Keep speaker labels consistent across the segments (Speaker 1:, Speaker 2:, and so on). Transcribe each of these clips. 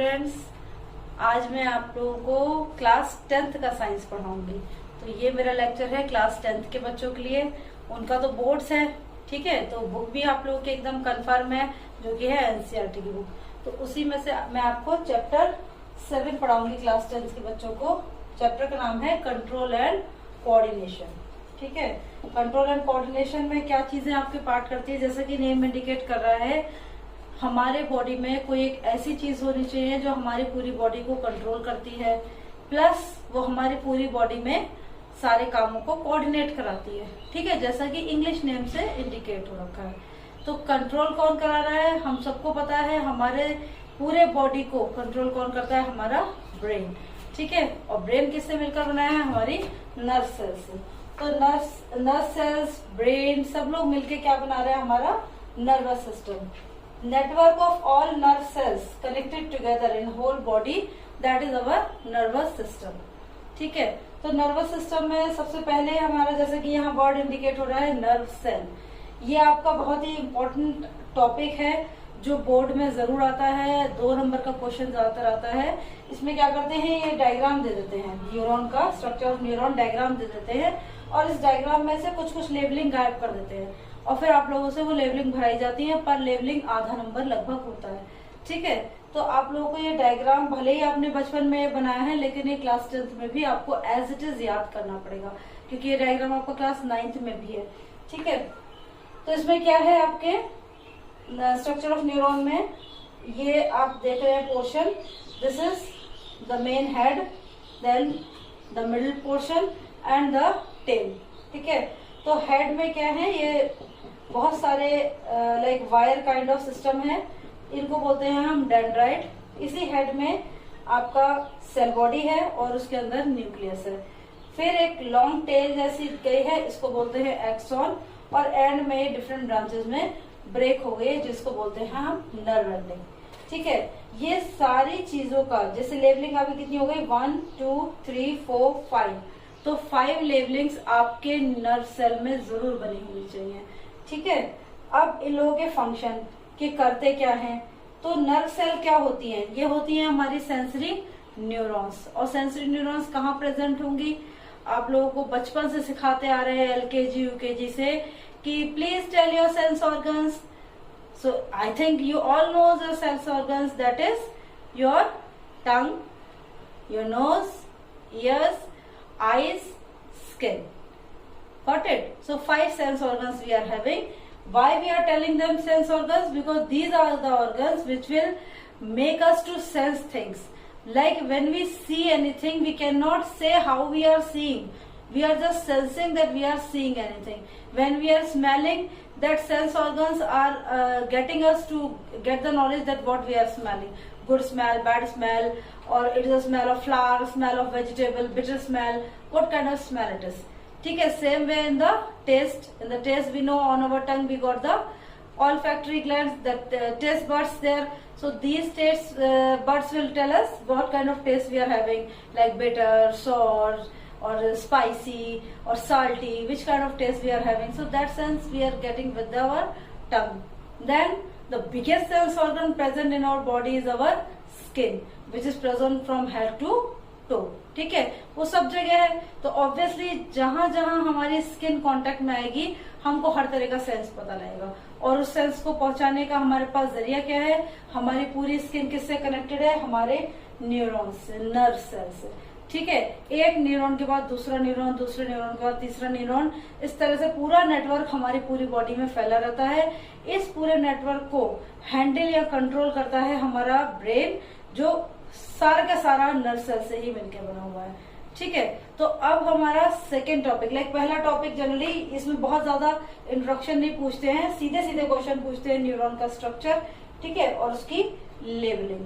Speaker 1: Students, आज मैं आप लोगों को क्लास 10th का साइंस पढ़ाऊंगी। तो ये मेरा लेक्चर है क्लास 10th के बच्चों के लिए। उनका तो बोर्ड्स है, ठीक है, तो बुक भी आप लोगों के एकदम कंफर्म है, जो कि है एनसीईआरटी की बुक। तो उसी में से मैं आपको चैप्टर 7 पढ़ाऊंगी क्लास 10th के बच्चों को। चैप्टर का नाम है कंट्रोल एंड कोऑर्डिनेशन। ठीक है, कंट्रोल एंड कोऑर्डिनेशन में क्या चीजें आपके पार्ट करती है, जैसा कि नेम इंडिकेट कर रहा है, हमारे बॉडी में कोई एक ऐसी चीज होनी चाहिए जो हमारी पूरी बॉडी को कंट्रोल करती है, प्लस वो हमारी पूरी बॉडी में सारे कामों को कोऑर्डिनेट कराती है। ठीक है, जैसा कि इंग्लिश नेम से इंडिकेट हो रखा है। तो कंट्रोल कौन करा रहा है, हम सबको पता है, हमारे पूरे बॉडी को कंट्रोल कौन करता है, हमारा ब्रेन। ठीक है, और ब्रेन किससे मिलकर बनाया है, हमारी नर्व सेल्स से। तो नर्व सेल्स, ब्रेन, सब लोग मिलके क्या बना रहे हैं, हमारा nervous system. Network of all nerve cells connected together in whole body, that is our nervous system. ठीक है, तो नर्वस सिस्टम में सबसे पहले हमारा, जैसे कि यहाँ वर्ड इंडिकेट हो रहा है, नर्व सेल। ये आपका बहुत ही इम्पोर्टेंट टॉपिक है जो बोर्ड में जरूर आता है, 2 नंबर का क्वेश्चन ज्यादातर आता है। इसमें क्या करते हैं, ये डायग्राम दे देते हैं, न्यूरॉन का स्ट्रक्चर ऑफ न्यूरॉन डायग्राम दे देते हैं, और इस डायग्राम में से कुछ लेबलिंग गायब कर देते हैं, और फिर आप लोगों से वो लेबलिंग भराई जाती है। पर लेबलिंग आधा नंबर लगभग होता है। ठीक है, तो आप लोगों को ये डायग्राम भले ही आपने बचपन में बनाया है, लेकिन ये क्लास 10th में भी आपको एज इट इज याद करना पड़ेगा, क्योंकि ये डायग्राम आपको क्लास 9th में भी है। ठीक है, तो इसमें क्या है, आपके स्ट्रक्चर ऑफ न्यूरॉन में ये आप देख रहे हैं portion, this is the main head, then the middle portion and the tail. ठीक है, तो हेड में क्या है, ये बहुत सारे like wire kind of system है, इनको बोलते हैं हम डेंड्राइट। इसी हेड में आपका सेल बॉडी है और उसके अंदर न्यूक्लियस है। फिर एक लॉन्ग टेल जैसी गई है, इसको बोलते हैं एक्सॉन, और एंड में डिफरेंट ब्रांचेस में ब्रेक हो गई, जिसको बोलते हैं हम नर्व एंडिंग। ठीक है, ये सारी चीजों का जैसे लेबलिंग आपकी कितनी हो गई, 1 2 3 4 5, तो 5 लेबलिंग्स आपके नर्व सेल में जरूर बनी होनी चाहिए। ठीक है, अब इन लोगों के फंक्शन के करते क्या हैं, तो नर्व सेल क्या होती हैं, ये होती हैं हमारी सेंसरी न्यूरॉन्स। और सेंसरी न्यूरॉन्स कहाँ प्रेजेंट होंगी, आप लोगों को बचपन से सिखाते आ रहे हैं, एलकेजी यूकेजी से, कि please tell your sense organs. So I think you all knows your sense organs, that is your tongue, your nose, ears, eyes, skin. Got it? So 5 sense organs we are having. Why we are telling them sense organs? Because these are the organs which will make us to sense things. Like when we see anything, we cannot say how we are seeing. We are just sensing that we are seeing anything. When we are smelling, that sense organs are getting us to get the knowledge that what we are smelling. Good smell, bad smell, or it is a smell of flower, smell of vegetable, bitter smell, what kind of smell it is. ठीक है, same way in the taste. In the taste we know on our tongue we got the olfactory glands, the taste buds there. So these taste buds will tell us what kind of taste we are having, like bitter, sour, or spicy, or salty, which kind of taste we are having. So that sense we are getting with our tongue. Then the biggest sense organ present in our body is our skin, which is present from head to toe. ठीक है, वो सब जगह है। तो obviously जहां जहां हमारी स्किन कांटेक्ट में आएगी, हमको हर तरह का सेंस पता लगेगा, और उस सेंस को पहुंचाने का हमारे पास जरिया क्या है, हमारी पूरी स्किन किससे कनेक्टेड है, हमारे न्यूरॉन्स से, नर्व सेल से। ठीक है, एक न्यूरॉन के बाद दूसरा न्यूरॉन, दूसरे न्यूरॉन के बाद तीसरा न्यूरॉन, इस तरह से पूरा नेटवर्क हमारी पूरी बॉडी में फैला रहता है। इस पूरे नेटवर्क को हैंडल या कंट्रोल करता है हमारा ब्रेन, जो सारा का सारा नर्व सेल से ही मिलकर बना हुआ है। ठीक है, तो अब हमारा सेकेंड टॉपिक, लाइक पहला टॉपिक जनरली इसमें बहुत ज्यादा इंट्रोडक्शन नहीं पूछते हैं, सीधे सीधे क्वेश्चन पूछते हैं, न्यूरॉन का स्ट्रक्चर, ठीक है, और उसकी लेबलिंग।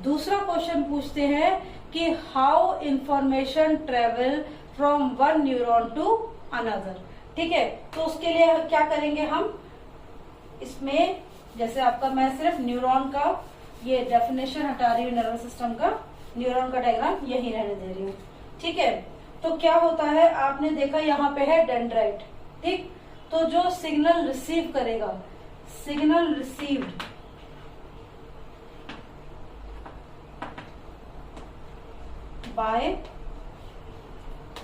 Speaker 1: दूसरा क्वेश्चन पूछते हैं कि how information travel from one neuron to another. ठीक है, तो उसके लिए क्या करेंगे हम, इसमें जैसे आपका मैं सिर्फ न्यूरॉन का ये डेफिनेशन हटा रही हूँ, नर्वस सिस्टम का, न्यूरॉन का डायग्राम यही रहने दे रही हूँ। ठीक है, तो क्या होता है, आपने देखा यहाँ पे है डेंड्राइट। ठीक, तो जो सिग्नल रिसीव करेगा, सिग्नल रिसीव्ड बाय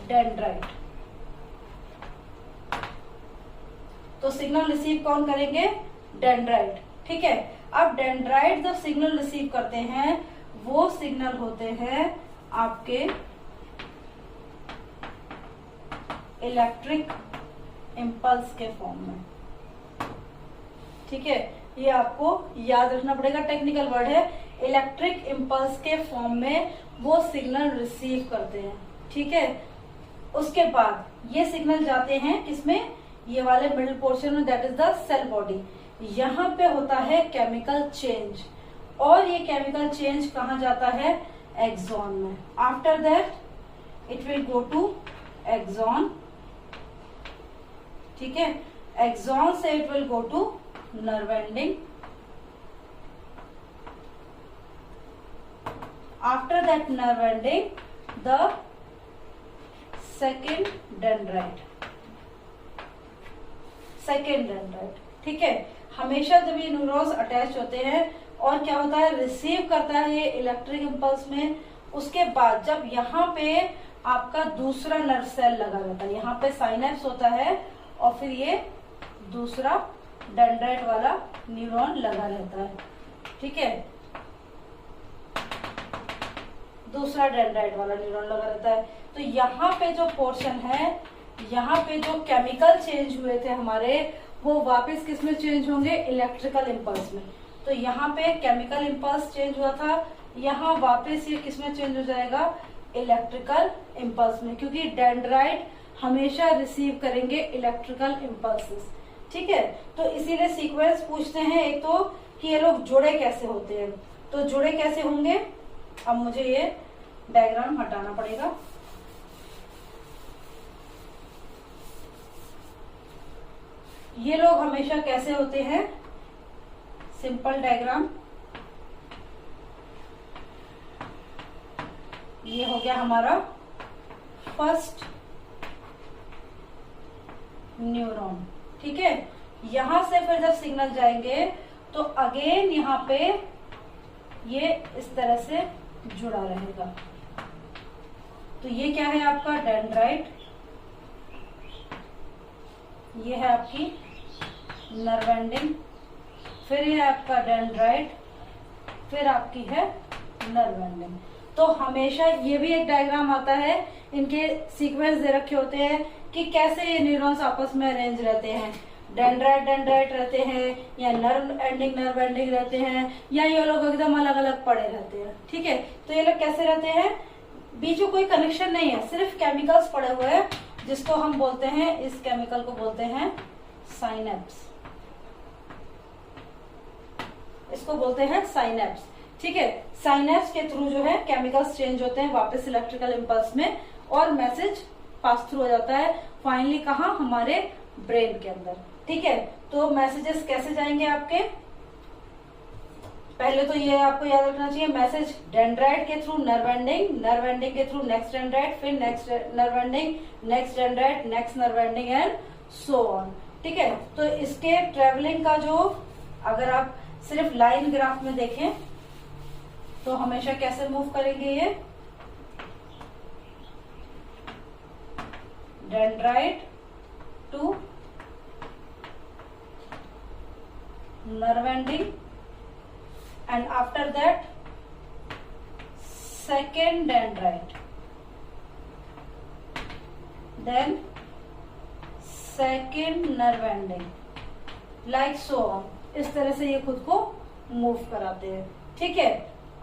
Speaker 1: डेंड्राइट। तो सिग्नल रिसीव कौन करेंगे? डेंड्राइट। ठीक है, अब डेंड्राइट जब सिग्नल रिसीव करते हैं वो सिग्नल होते हैं आपके इलेक्ट्रिक इम्पल्स के फॉर्म में। ठीक है, ये आपको याद रखना पड़ेगा, टेक्निकल वर्ड है। इलेक्ट्रिक इम्पल्स के फॉर्म में वो सिग्नल रिसीव करते हैं। ठीक है, उसके बाद ये सिग्नल जाते हैं किसमें? ये वाले मिडिल पोर्शन में, that is the cell body. यहाँ पे होता है केमिकल चेंज, और ये केमिकल चेंज कहाँ जाता है? एक्सॉन में। After that it will go to axon. ठीक है, एक्सॉन से it will go to nerve ending. After that nerve ending the second dendrite. Second dendrite. ठीक है, हमेशा जब ये न्यूरॉन्स अटैच होते हैं और क्या होता है, रिसीव करता है ये इलेक्ट्रिक इम्पल्स में, उसके बाद जब यहाँ पे आपका दूसरा नर्व सेल लगा रहता है, यहाँ पे साइनेप्स होता है और फिर ये दूसरा डेंड्राइट वाला न्यूरॉन लगा रहता है। ठीक है, दूसरा डेंड्राइट वाला न्यूरॉन लगा रहता है। तो यहाँ पे जो पोर्शन है, यहाँ पे जो केमिकल चेंज हुए थे हमारे, वो वापस किस में चेंज होंगे? इलेक्ट्रिकल इम्पल्स में। तो यहाँ पे केमिकल इम्पल्स चेंज हुआ था, यहाँ वापस ये किस में चेंज हो जाएगा? इलेक्ट्रिकल इम्पल्स में, क्योंकि डेंड्राइट हमेशा रिसीव करेंगे इलेक्ट्रिकल इम्पल्सेस। ठीक है, तो इसीलिए सीक्वेंस पूछते हैं एक तो कि ये लोग जुड़े कैसे होते हैं। तो जुड़े कैसे होंगे? अब मुझे ये डायग्राम हटाना पड़ेगा। ये लोग हमेशा कैसे होते हैं? Simple diagram. ये हो गया हमारा फर्स्ट न्यूरॉन। ठीक है, यहां से फिर जब सिग्नल जाएंगे तो अगेन यहाँ पे ये इस तरह से जुड़ा रहेगा। तो ये क्या है आपका? डेंड्राइट। ये है आपकी नर्व एंडिंग, फिर ये आपका डेंड्राइट, फिर आपकी है नर्व एंडिंग। तो हमेशा ये भी एक डायग्राम आता है, इनके सीक्वेंस दे रखे होते हैं कि कैसे ये न्यूरॉन्स आपस में अरेंज रहते हैं। डेंड्राइट डेंड्राइट रहते हैं, या नर्व एंडिंग रहते हैं, या ये लोग एकदम अलग अलग पड़े रहते हैं। ठीक है, तो ये लोग कैसे रहते हैं? बीच में कोई कनेक्शन नहीं है, सिर्फ केमिकल्स पड़े हुए हैं, जिसको हम बोलते हैं, इस केमिकल को बोलते हैं साइनेप्स। इसको बोलते हैं साइनेप्स। ठीक है, साइनेप्स के थ्रू जो है केमिकल्स चेंज होते हैं वापस इलेक्ट्रिकल इम्पल्स में, और मैसेज पास थ्रू हो जाता है फाइनली कहाँ? हमारे ब्रेन के अंदर। ठीक है, तो मैसेजेस कैसे जाएंगे आपके? पहले तो ये आपको याद रखना चाहिए, मैसेज डेंड्राइट के through nerve ending, nerve ending के थ्रू नेक्स्ट डेंड्राइट, फिर next nerve ending, next dendrite, next nerve ending and so on. ठीक है, तो इसके ट्रेवलिंग का जो, अगर आप सिर्फ लाइन ग्राफ में देखें तो हमेशा कैसे मूव करेंगे? ये dendrite to nerve ending, and after that second dendrite, then second nerve ending, like so on। इस तरह से ये खुद को मूव कराते हैं। ठीक है,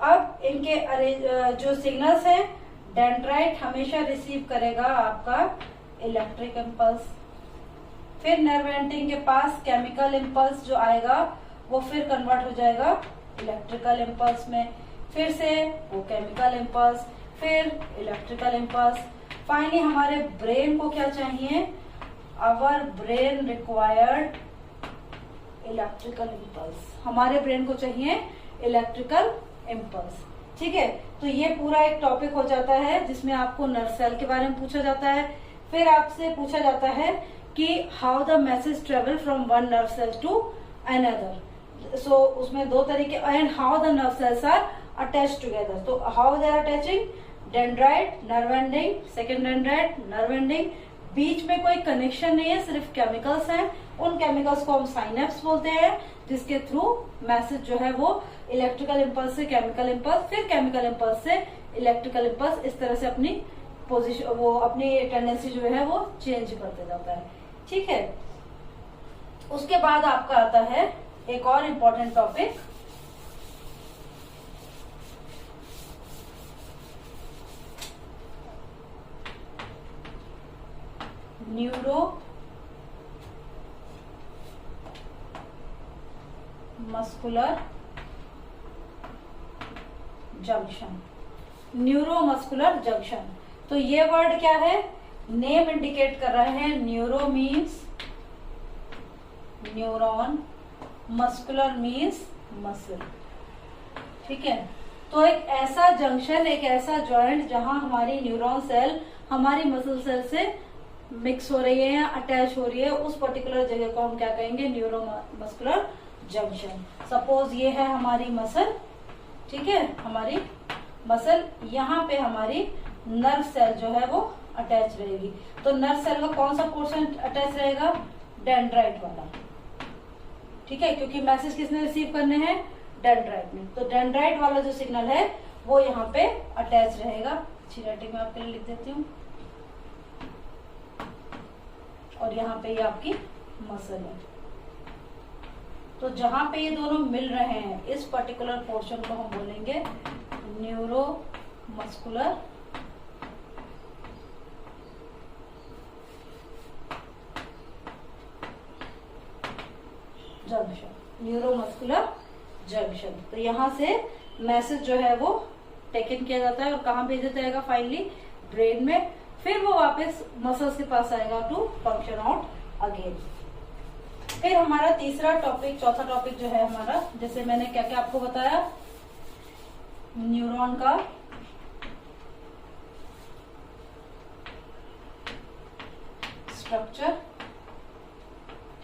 Speaker 1: अब इनके जो सिग्नल्स हैं, डेंड्राइट हमेशा रिसीव करेगा आपका इलेक्ट्रिक इम्पल्स, फिर नर्व एंडिंग के पास केमिकल इम्पल्स जो आएगा वो फिर कन्वर्ट हो जाएगा इलेक्ट्रिकल इम्पल्स में, फिर से वो केमिकल इम्पल्स, फिर इलेक्ट्रिकल इम्पल्स। फाइनली हमारे ब्रेन को क्या चाहिए? Our brain required electrical impulse. हमारे ब्रेन को चाहिए इलेक्ट्रिकल इम्पल्स। ठीक है, तो ये पूरा एक टॉपिक हो जाता है जिसमें आपको नर्व सेल के बारे में पूछा जाता है। फिर आपसे पूछा जाता है कि how the message travel from one nerve cell to another. So उसमें दो तरीके, and how the nerve cells are attach together. तो how they are attaching? Dendrite nerve ending, second dendrite nerve ending, बीच में कोई कनेक्शन नहीं है, सिर्फ केमिकल्स हैं। उन केमिकल्स को हम साइनेप्स बोलते हैं, जिसके थ्रू मैसेज जो है वो इलेक्ट्रिकल इम्पल्स से केमिकल इम्पल्स, फिर केमिकल इम्पल्स से इलेक्ट्रिकल इम्पल्स, इस तरह से अपनी पोजीशन, वो अपनी टेंडेंसी जो है वो चेंज करते जाता है। ठीक है, उसके बाद आपका आता है एक और important topic, neuro muscular junction. Neuromuscular junction, तो ये वर्ड क्या है, नेम इंडिकेट कर रहा है। Neuro means neuron, muscular means muscle. ठीक है, तो एक ऐसा जंक्शन, एक ऐसा जॉइंट जहां हमारी न्यूरॉन सेल हमारी मसल सेल से मिक्स हो रही है या अटैच हो रही है, उस पर्टिकुलर जगह को हम क्या कहेंगे, न्यूरोमस्कुलर जंक्शन। सपोज ये है हमारी मसल, ठीक है, हमारी मसल, यहाँ पे हमारी नर्व सेल जो है वो अटैच रहेगी। तो नर्व सेल का कौन सा पोर्शन अटैच रहेगा, डेंड्राइट वाला। ठीक है, क्योंकि मैसेज किसने रिसीव करने हैं, डेंड्राइट में। तो डेंड्राइट वाला जो सिग्नल है वो यहाँ पे अटैच रहेगा। अच्छी राइटिंग में आपके लिए लिख देती हूँ, और यहाँ पे ये आपकी मसल है। तो जहां पे ये दोनों मिल रहे हैं, इस पर्टिकुलर पोर्शन को हम बोलेंगे neuro muscular junction, neuromuscular junction. तो यहां से मैसेज जो है वो टेकन किया जाता है और कहाँ भेजा जाएगा, फाइनली ब्रेन में, फिर वो वापस मसल्स के पास आएगा टू फंक्शन आउट अगेन। फिर हमारा तीसरा टॉपिक, चौथा टॉपिक जो है हमारा, जैसे मैंने क्या क्या आपको बताया, न्यूरॉन का स्ट्रक्चर।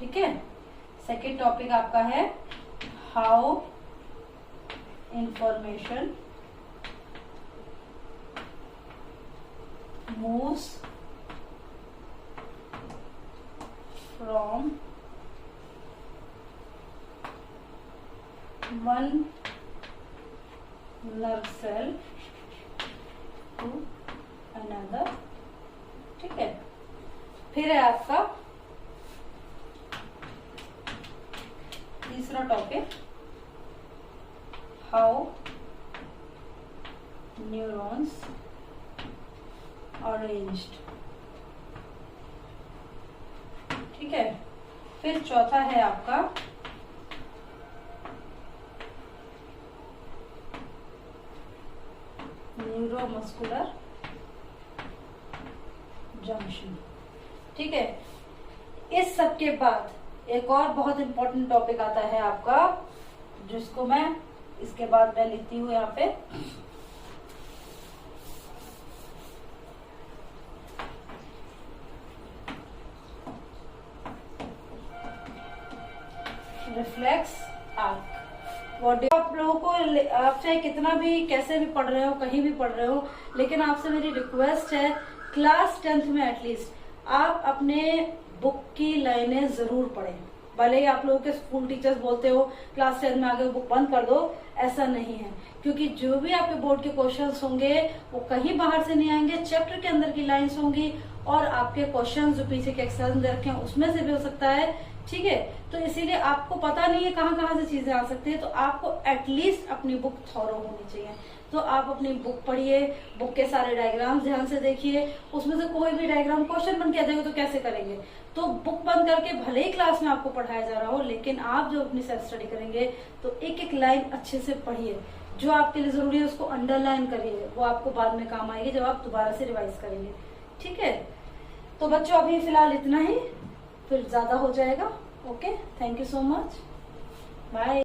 Speaker 1: ठीक है, सेकेंड टॉपिक आपका है how information moves from one nerve cell to another। ठीक है, फिर है आपका तीसरा टॉपिक, हाउ न्यूरॉन्स अरेंज्ड। ठीक है, फिर चौथा है आपका न्यूरोमस्कुलर जंक्शन। ठीक है, इस सब के बाद एक और बहुत इंपॉर्टेंट टॉपिक आता है आपका, जिसको मैं इसके बाद मैं लिखती हूँ यहाँ पे, रिफ्लेक्स आर्क। आप लोगों को, आप चाहे कितना भी कैसे भी पढ़ रहे हो, कहीं भी पढ़ रहे हो, लेकिन आपसे मेरी रिक्वेस्ट है, क्लास 10th में एटलीस्ट आप अपने बुक की लाइनें जरूर पढ़ें। भले ही आप लोगों के स्कूल टीचर्स बोलते हो क्लास 10 में आगे बुक बंद कर दो, ऐसा नहीं है, क्योंकि जो भी आपके बोर्ड के क्वेश्चंस होंगे वो कहीं बाहर से नहीं आएंगे, चैप्टर के अंदर की लाइंस होंगी, और आपके क्वेश्चन जो पीछे के एक्सरसाइज में रखे हैं उसमें से भी हो सकता है। ठीक है, तो इसीलिए आपको पता नहीं है कहाँ कहाँ से चीजें आ सकती है, तो आपको एटलीस्ट अपनी बुक थॉरो होनी चाहिए। तो आप अपनी बुक पढ़िए, बुक के सारे डायग्राम्स ध्यान से देखिए, उसमें से कोई भी डायग्राम क्वेश्चन बन के आ जाएगा तो कैसे करेंगे। तो बुक बंद करके भले ही क्लास में आपको पढ़ाया जा रहा हो, लेकिन आप जो अपनी सेल्फ स्टडी करेंगे तो एक एक लाइन अच्छे से पढ़िए, जो आपके लिए जरूरी है उसको अंडरलाइन करिए, वो आपको बाद में काम आएगी जब आप दोबारा से रिवाइज करेंगे। ठीक है, तो बच्चों अभी फिलहाल इतना ही, फिर ज्यादा हो जाएगा। Okay, thank you so much, bye.